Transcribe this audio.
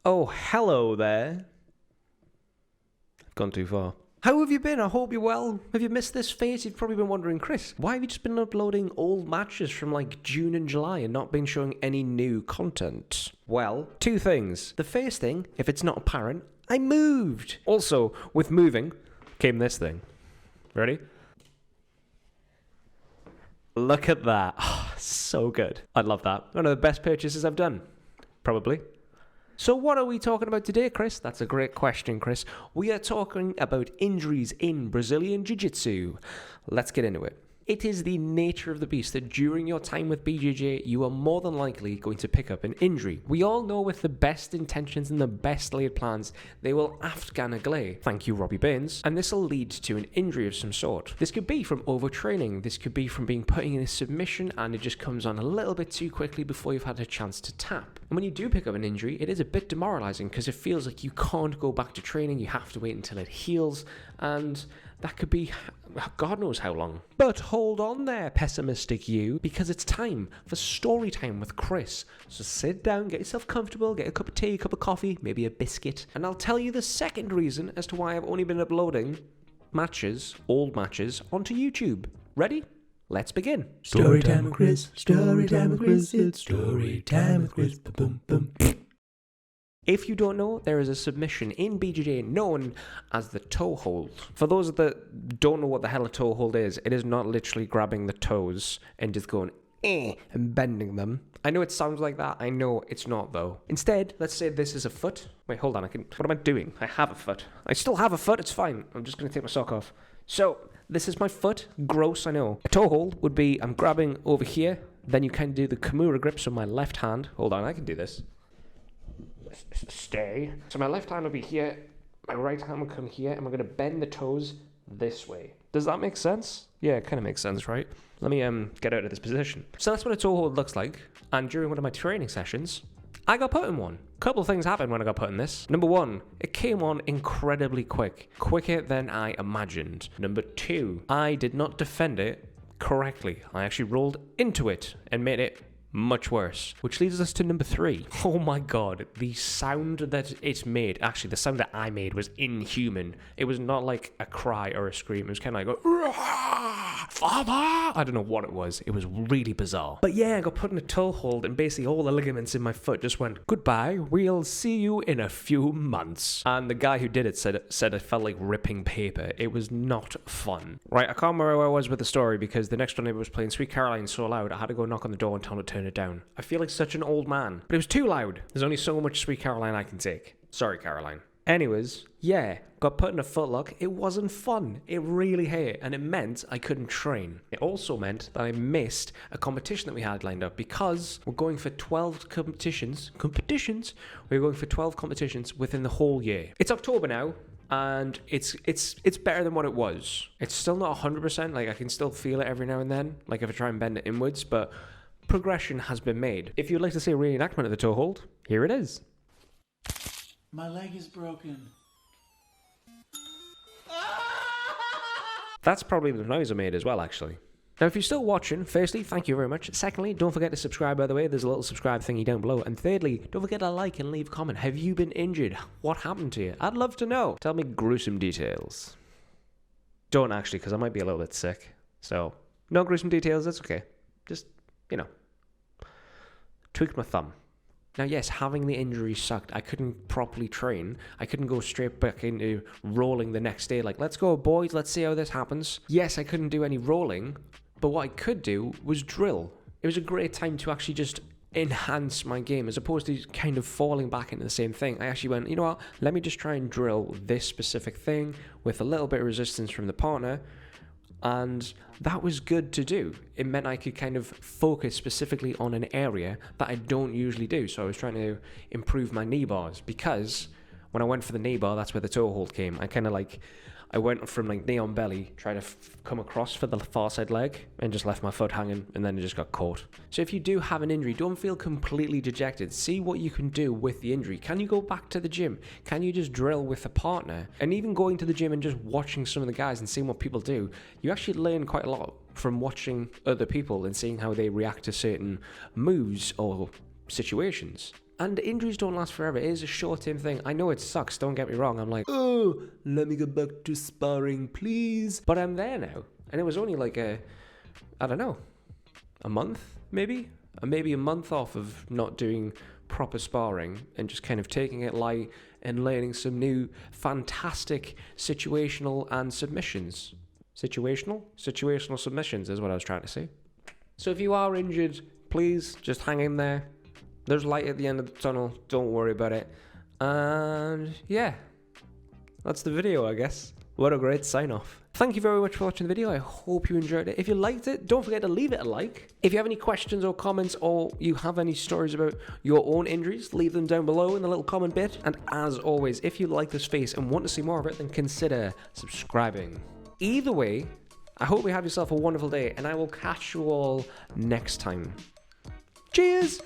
Oh, hello there. I've gone too far. How have you been? I hope you're well. Have you missed this phase? You've probably been wondering, Chris, why have you just been uploading old matches from like June and July and not been showing any new content? Well, two things. The first thing, if it's not apparent, I moved. Also, with moving came this thing. Ready? Look at that. Oh, so good. I love that. One of the best purchases I've done. Probably. So what are we talking about today, Chris? That's a great question, Chris. We are talking about injuries in Brazilian Jiu-Jitsu. Let's get into it. It is the nature of the beast that during your time with BJJ, you are more than likely going to pick up an injury. We all know with the best intentions and the best laid plans, they will Afghan a glare. Thank you, Robbie Burns. And this will lead to an injury of some sort. This could be from overtraining. This could be from being put in a submission and it just comes on a little bit too quickly before you've had a chance to tap. And when you do pick up an injury, it is a bit demoralizing because it feels like you can't go back to training. You have to wait until it heals. And that could be God knows how long. But hold on there, pessimistic you, because it's time for story time with Chris. So sit down, get yourself comfortable, get a cup of tea, a cup of coffee, maybe a biscuit, and I'll tell you the second reason as to why I've only been uploading matches, old matches, onto YouTube. Ready? Let's begin. Story time with Chris, story time with Chris, it's story time with Chris, boom, boom. If you don't know, there is a submission in BJJ known as the toe hold. For those that don't know what the hell a toe hold is, it is not literally grabbing the toes and just going, and bending them. I know it sounds like that. I know it's not, though. Instead, let's say this is a foot. Wait, hold on. What am I doing? I have a foot. I still have a foot. It's fine. I'm just going to take my sock off. So, this is my foot. Gross, I know. A toe hold would be I'm grabbing over here. Then you can do the Kimura grip. So my left hand. Hold on, I can do this. Stay. So my left hand will be here, my right hand will come here, and we're going to bend the toes this way. Does that make sense? Yeah, it kind of makes sense, right? Let me get out of this position. So that's what a toe hold looks like, and during one of my training sessions, I got put in one. A couple of things happened when I got put in this. Number one, it came on incredibly quick. Quicker than I imagined. Number two, I did not defend it correctly. I actually rolled into it and made it much worse, which leads us to number three. Oh my god, the sound that it made, actually the sound that I made was inhuman. It was not like a cry or a scream. It was kind of like Father! I don't know what it was. It was really bizarre. But yeah, I got put in a toe hold and basically all the ligaments in my foot just went, goodbye, we'll see you in a few months. And the guy who did it said it felt like ripping paper. It was not fun. Right, I can't remember where I was with the story because the next door neighbor was playing Sweet Caroline so loud I had to go knock on the door and tell him to turn it down. I feel like such an old man. But it was too loud. There's only so much Sweet Caroline I can take. Sorry, Caroline. Anyways, yeah, got put in a footlock. It wasn't fun. It really hurt, and it meant I couldn't train. It also meant that I missed a competition that we had lined up because we're going for 12 competitions. We're going for 12 competitions within the whole year. It's October now, and it's better than what it was. It's still not 100%. Like I can still feel it every now and then. Like if I try and bend it inwards, but progression has been made. If you'd like to see a reenactment of the toe hold, here it is. My leg is broken. That's probably the noise I made as well, actually. Now, if you're still watching, firstly, thank you very much. Secondly, don't forget to subscribe, by the way. There's a little subscribe thingy down below. And thirdly, don't forget to like and leave a comment. Have you been injured? What happened to you? I'd love to know. Tell me gruesome details. Don't actually, because I might be a little bit sick. So, no gruesome details, that's okay. Just, tweaked my thumb. Now, yes, having the injury sucked. I couldn't properly train. I couldn't go straight back into rolling the next day. Like, let's go, boys. Let's see how this happens. Yes, I couldn't do any rolling, but what I could do was drill. It was a great time to actually just enhance my game as opposed to kind of falling back into the same thing. I actually went, you know what? Let me just try and drill this specific thing with a little bit of resistance from the partner. And that was good to do. It meant I could kind of focus specifically on an area that I don't usually do. So I was trying to improve my knee bars because when I went for the knee bar, that's where the toe hold came. I went from like knee on belly, trying to come across for the far side leg and just left my foot hanging and then it just got caught. So if you do have an injury, don't feel completely dejected. See what you can do with the injury. Can you go back to the gym? Can you just drill with a partner? And even going to the gym and just watching some of the guys and seeing what people do, you actually learn quite a lot from watching other people and seeing how they react to certain moves or situations. And injuries don't last forever. It is a short-term thing. I know it sucks, don't get me wrong. I'm like, oh, let me go back to sparring, please. But I'm there now. And it was only like I don't know, a month, maybe? Maybe a month off of not doing proper sparring and just kind of taking it light and learning some new fantastic situational and submissions. Situational submissions is what I was trying to say. So if you are injured, please just hang in there. There's light at the end of the tunnel. Don't worry about it. And yeah, that's the video, I guess. What a great sign off. Thank you very much for watching the video. I hope you enjoyed it. If you liked it, don't forget to leave it a like. If you have any questions or comments, or you have any stories about your own injuries, leave them down below in the little comment bit. And as always, if you like this face and want to see more of it, then consider subscribing. Either way, I hope you have yourself a wonderful day, and I will catch you all next time. Cheers!